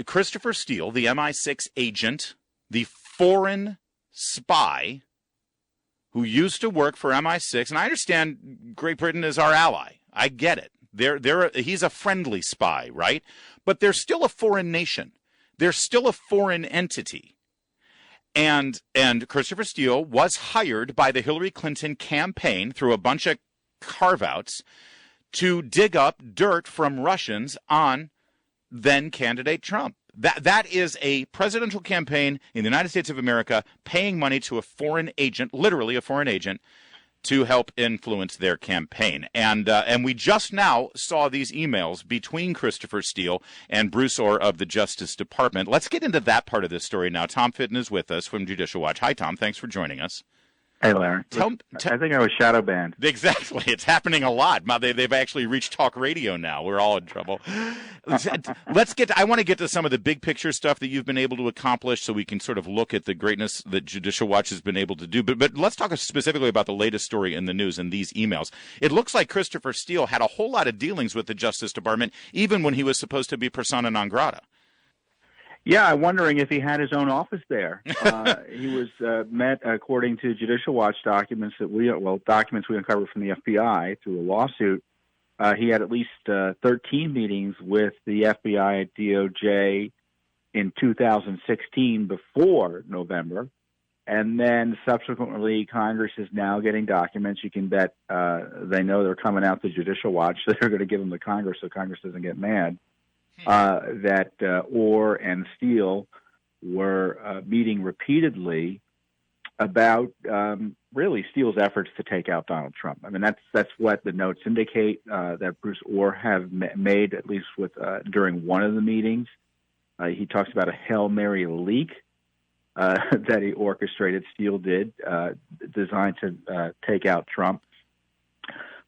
Christopher Steele, the MI6 agent, the foreign spy who used to work for MI6, and I understand Great Britain is our ally. I get it. He's a friendly spy, right? But they're still a foreign nation. They're still a foreign entity. And Christopher Steele was hired by the Hillary Clinton campaign through a bunch of carve-outs to dig up dirt from Russians on then-candidate Trump. That is a presidential campaign in the United States of America paying money to a foreign agent, literally a foreign agent, to help influence their campaign. And we just now saw these emails between Christopher Steele and Bruce Orr of the Justice Department. Let's get into that part of this story now. Tom Fitton is with us from Judicial Watch. Hi, Tom. Thanks for joining us. Hey, Larry. I think I was shadow banned. Exactly. It's happening a lot. They've actually reached talk radio now. We're all in trouble. I want to get to some of the big picture stuff that you've been able to accomplish so we can sort of look at the greatness that Judicial Watch has been able to do. But let's talk specifically about the latest story in the news and these emails. It looks like Christopher Steele had a whole lot of dealings with the Justice Department, even when he was supposed to be persona non grata. Yeah, I'm wondering if he had his own office there. He was met, according to Judicial Watch documents documents we uncovered from the FBI through a lawsuit. He had at least 13 meetings with the FBI at DOJ in 2016 before November. And then subsequently, Congress is now getting documents. You can bet they know they're coming out to Judicial Watch, so they're going to give them to Congress so Congress doesn't get mad. That Orr and Steele were meeting repeatedly about really Steele's efforts to take out Donald Trump. I mean, that's what the notes indicate that Bruce Orr have made, at least with during one of the meetings. He talks about a Hail Mary leak that he orchestrated, Steele did, designed to take out Trump.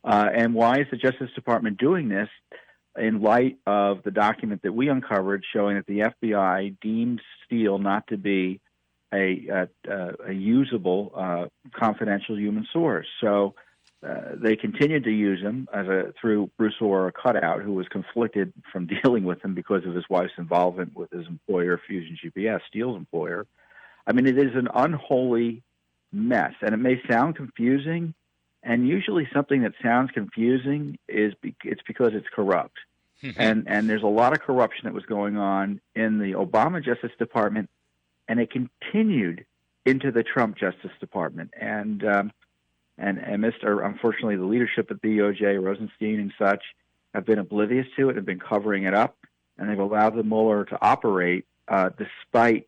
And why is the Justice Department doing this? In light of the document that we uncovered showing that the FBI deemed Steele not to be a usable, confidential human source. So they continued to use him through Bruce Orr, a cutout, who was conflicted from dealing with him because of his wife's involvement with his employer, Fusion GPS, Steele's employer. I mean, it is an unholy mess, and it may sound confusing. And usually something that sounds confusing it's because it's corrupt. and there's a lot of corruption that was going on in the Obama Justice Department, and it continued into the Trump Justice Department. And unfortunately, the leadership at DOJ, Rosenstein and such, have been oblivious to it, have been covering it up, and they've allowed the Mueller to operate despite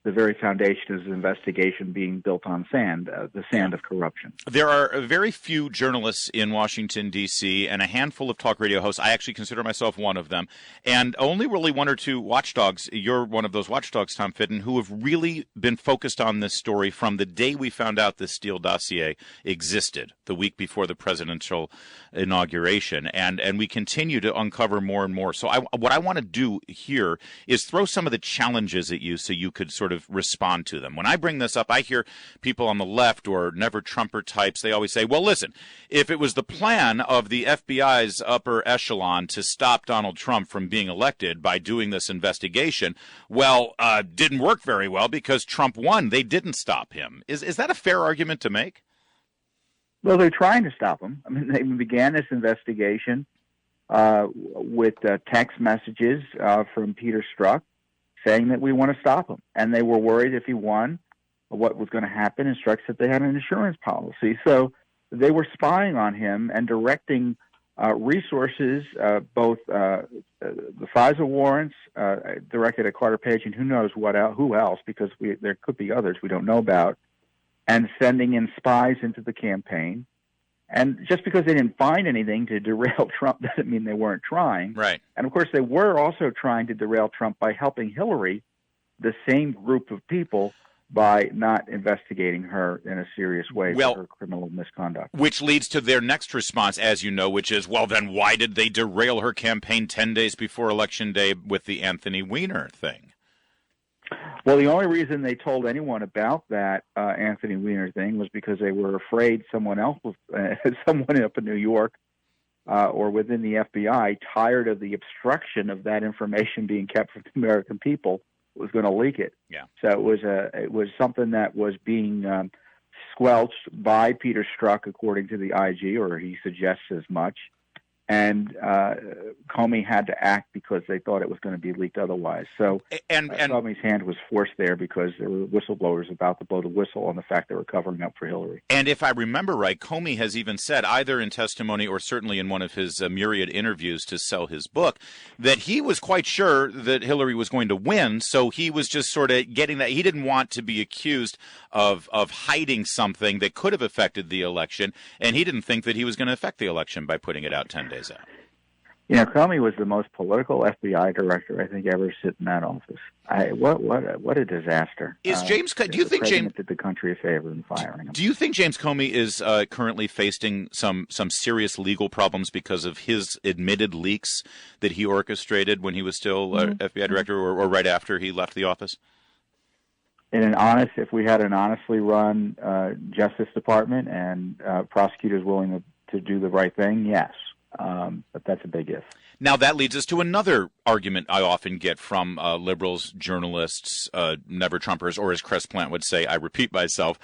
the very foundation of the investigation being built on sand, the sand of corruption. There are very few journalists in Washington, D.C., and a handful of talk radio hosts. I actually consider myself one of them. And only really one or two watchdogs, you're one of those watchdogs, Tom Fitton, who have really been focused on this story from the day we found out the Steele dossier existed, the week before the presidential inauguration. And we continue to uncover more and more. So what I want to do here is throw some of the challenges at you so you could sort of respond to them. When I bring this up, I hear people on the left or never Trumper types, they always say, well, listen, if it was the plan of the FBI's upper echelon to stop Donald Trump from being elected by doing this investigation, well, didn't work very well because Trump won. They didn't stop him. Is that a fair argument to make? Well, they're trying to stop him. I mean, they began this investigation with text messages from Peter Strzok saying that we want to stop him. And they were worried if he won, what was going to happen, and Strzok said they had an insurance policy. So they were spying on him and directing resources, both the FISA warrants directed at Carter Page and who knows who else, because there could be others we don't know about, and sending in spies into the campaign. And just because they didn't find anything to derail Trump doesn't mean they weren't trying. Right. And, of course, they were also trying to derail Trump by helping Hillary, the same group of people, by not investigating her in a serious way for her criminal misconduct. Which leads to their next response, as you know, which is, well, then why did they derail her campaign 10 days before Election Day with the Anthony Weiner thing? Well, the only reason they told anyone about that Anthony Weiner thing was because they were afraid someone else, someone up in New York, or within the FBI, tired of the obstruction of that information being kept from the American people, was going to leak it. Yeah. So it was something that was being squelched by Peter Strzok, according to the IG, or he suggests as much. And Comey had to act because they thought it was going to be leaked otherwise. So Comey's hand was forced there because there were whistleblowers about to blow the whistle on the fact they were covering up for Hillary. And if I remember right, Comey has even said, either in testimony or certainly in one of his myriad interviews to sell his book, that he was quite sure that Hillary was going to win. So he was just sort of getting that. He didn't want to be accused of hiding something that could have affected the election. And he didn't think that he was going to affect the election by putting it out 10 days out. You know, Comey was the most political FBI director I think ever sit in that office. What a disaster! Is James? Do you think James did the country a favor in firing him? Do you think James Comey is currently facing some serious legal problems because of his admitted leaks that he orchestrated when he was still FBI director, or right after he left the office? If we had an honestly run Justice Department and prosecutors willing to do the right thing, yes. But that's a big if. Now, that leads us to another argument I often get from liberals, journalists, never-Trumpers, or as Chris Plant would say, I repeat myself,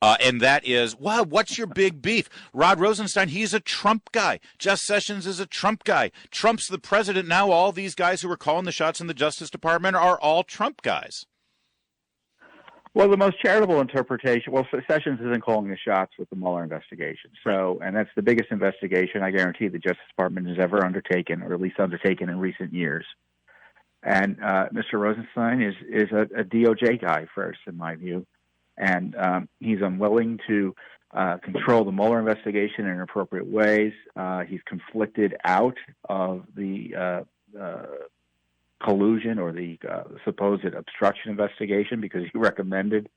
and that is, wow, what's your big beef? Rod Rosenstein, he's a Trump guy. Jeff Sessions is a Trump guy. Trump's the president now. All these guys who were calling the shots in the Justice Department are all Trump guys. Well, the most charitable interpretation, Sessions isn't calling the shots with the Mueller investigation. So, and that's the biggest investigation I guarantee the Justice Department has ever undertaken, or at least undertaken in recent years. And Mr. Rosenstein is a DOJ guy first, in my view. And he's unwilling to control the Mueller investigation in appropriate ways. He's conflicted out of the collusion or the supposed obstruction investigation because he recommended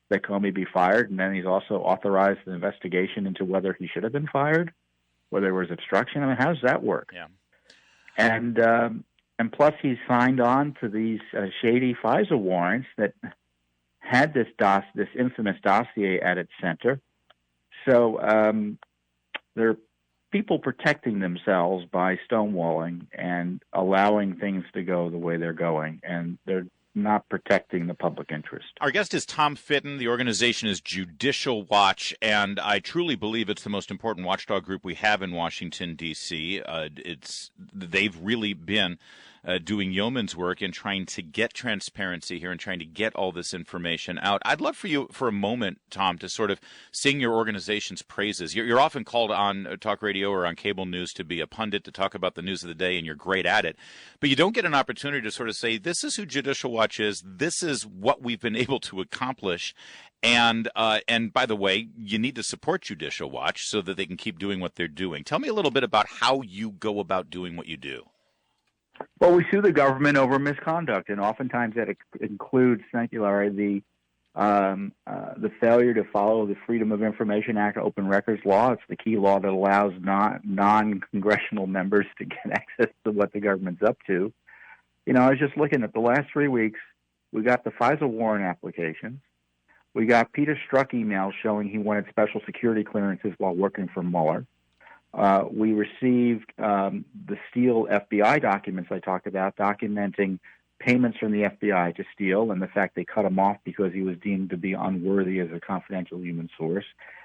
that Comey be fired, and then he's also authorized the investigation into whether he should have been fired, whether there was obstruction. I mean, how does that work? Yeah. And plus he's signed on to these shady FISA warrants that had this infamous dossier at its center. So there are people protecting themselves by stonewalling and allowing things to go the way they're going, and they're not protecting the public interest. Our guest is Tom Fitton. The organization is Judicial Watch, and I truly believe it's the most important watchdog group we have in Washington, D.C. They've really been doing yeoman's work in trying to get transparency here and trying to get all this information out. I'd love for you for a moment, Tom, to sort of sing your organization's praises. You're often called on talk radio or on cable news to be a pundit, to talk about the news of the day, and you're great at it. But you don't get an opportunity to sort of say, this is who Judicial Watch is, this is what we've been able to accomplish. And by the way, you need to support Judicial Watch so that they can keep doing what they're doing. Tell me a little bit about how you go about doing what you do. Well, we sue the government over misconduct, and oftentimes that includes, thank you, Larry, the failure to follow the Freedom of Information Act, Open Records Law. It's the key law that allows non-congressional members to get access to what the government's up to. You know, I was just looking at the last 3 weeks. We got the FISA warrant applications. We got Peter Strzok emails showing he wanted special security clearances while working for Mueller. We received the Steele FBI documents I talked about, documenting payments from the FBI to Steele and the fact they cut him off because he was deemed to be unworthy as a confidential human source.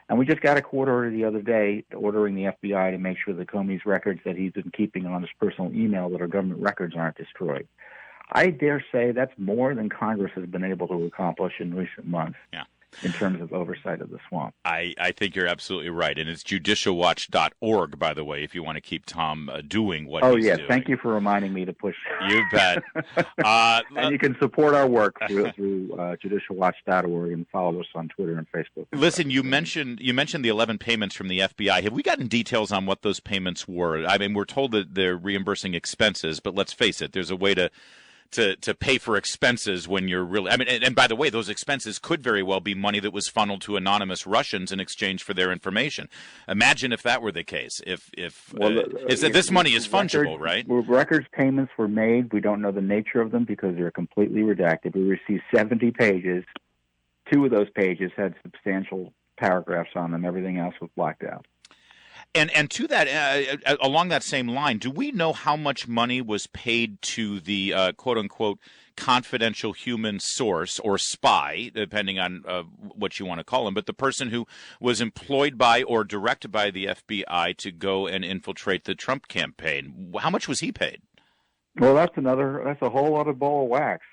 And we just got a court order the other day ordering the FBI to make sure that Comey's records that he's been keeping on his personal email that are government records aren't destroyed. I dare say that's more than Congress has been able to accomplish in recent months. Yeah. In terms of oversight of the swamp. I think you're absolutely right. And it's judicialwatch.org, by the way, if you want to keep Tom doing what he's doing. Oh, yes. Thank you for reminding me to push. You bet. And you can support our work through judicialwatch.org and follow us on Twitter and Facebook. Listen, you mentioned the 11 payments from the FBI. Have we gotten details on what those payments were? I mean, we're told that they're reimbursing expenses, but let's face it, there's a way to pay for expenses when you're really, I mean, and by the way, those expenses could very well be money that was funneled to anonymous Russians in exchange for their information. Imagine if that were the case. If this money is fungible, right? Records payments were made. We don't know the nature of them because they're completely redacted. We received 70 pages. 2 of those pages had substantial paragraphs on them. Everything else was blacked out. And to that, along that same line, do we know how much money was paid to the quote unquote confidential human source or spy, depending on what you want to call him, but the person who was employed by or directed by the FBI to go and infiltrate the Trump campaign? How much was he paid? Well, that's a whole other ball of wax.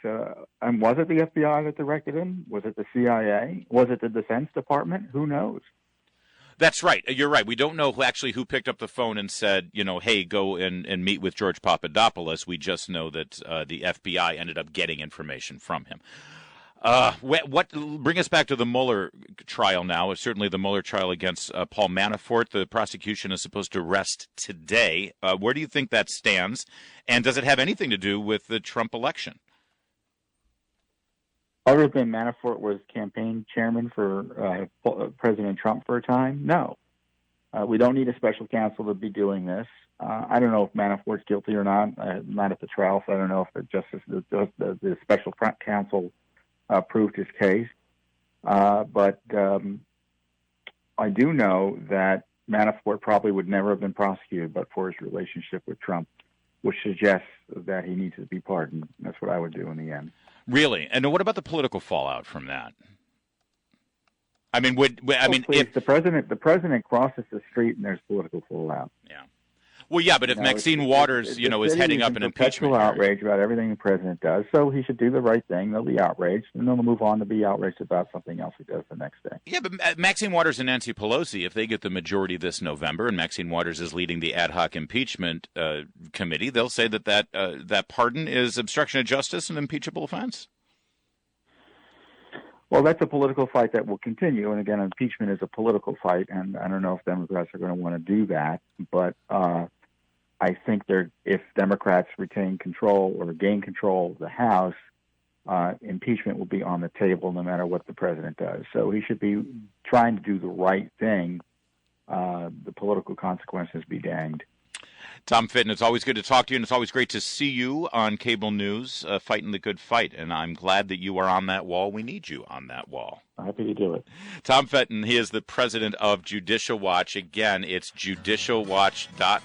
And was it the FBI that directed him? Was it the CIA? Was it the Defense Department? Who knows? That's right. You're right. We don't know who picked up the phone and said, hey, go and meet with George Papadopoulos. We just know that the FBI ended up getting information from him. Bring us back to the Mueller trial now. Certainly the Mueller trial against Paul Manafort. The prosecution is supposed to rest today. Where do you think that stands? And does it have anything to do with the Trump election? Other than Manafort was campaign chairman for President Trump for a time, no. We don't need a special counsel to be doing this. I don't know if Manafort's guilty or not. Not at the trial, so I don't know if the special counsel proved his case. But I do know that Manafort probably would never have been prosecuted but for his relationship with Trump, which suggests that he needs to be pardoned. That's what I would do in the end. Really? And what about the political fallout from that? I mean, if the president crosses the street and there's political fallout. Yeah. Well, yeah, but if Maxine Waters, is heading up an impeachment outrage about everything the president does, so he should do the right thing. They'll be outraged, and they'll move on to be outraged about something else he does the next day. Yeah, but Maxine Waters and Nancy Pelosi, if they get the majority this November, and Maxine Waters is leading the ad hoc impeachment committee, they'll say that pardon is obstruction of justice and impeachable offense. Well, that's a political fight that will continue, and again, impeachment is a political fight, and I don't know if Democrats are going to want to do that, but I think if Democrats retain control or gain control of the House, impeachment will be on the table no matter what the president does. So he should be trying to do the right thing. The political consequences be danged. Tom Fitton, it's always good to talk to you, and it's always great to see you on cable news fighting the good fight, and I'm glad that you are on that wall. We need you on that wall. Happy to do it. Tom Fitton, he is the president of Judicial Watch. Again, it's judicialwatch.org.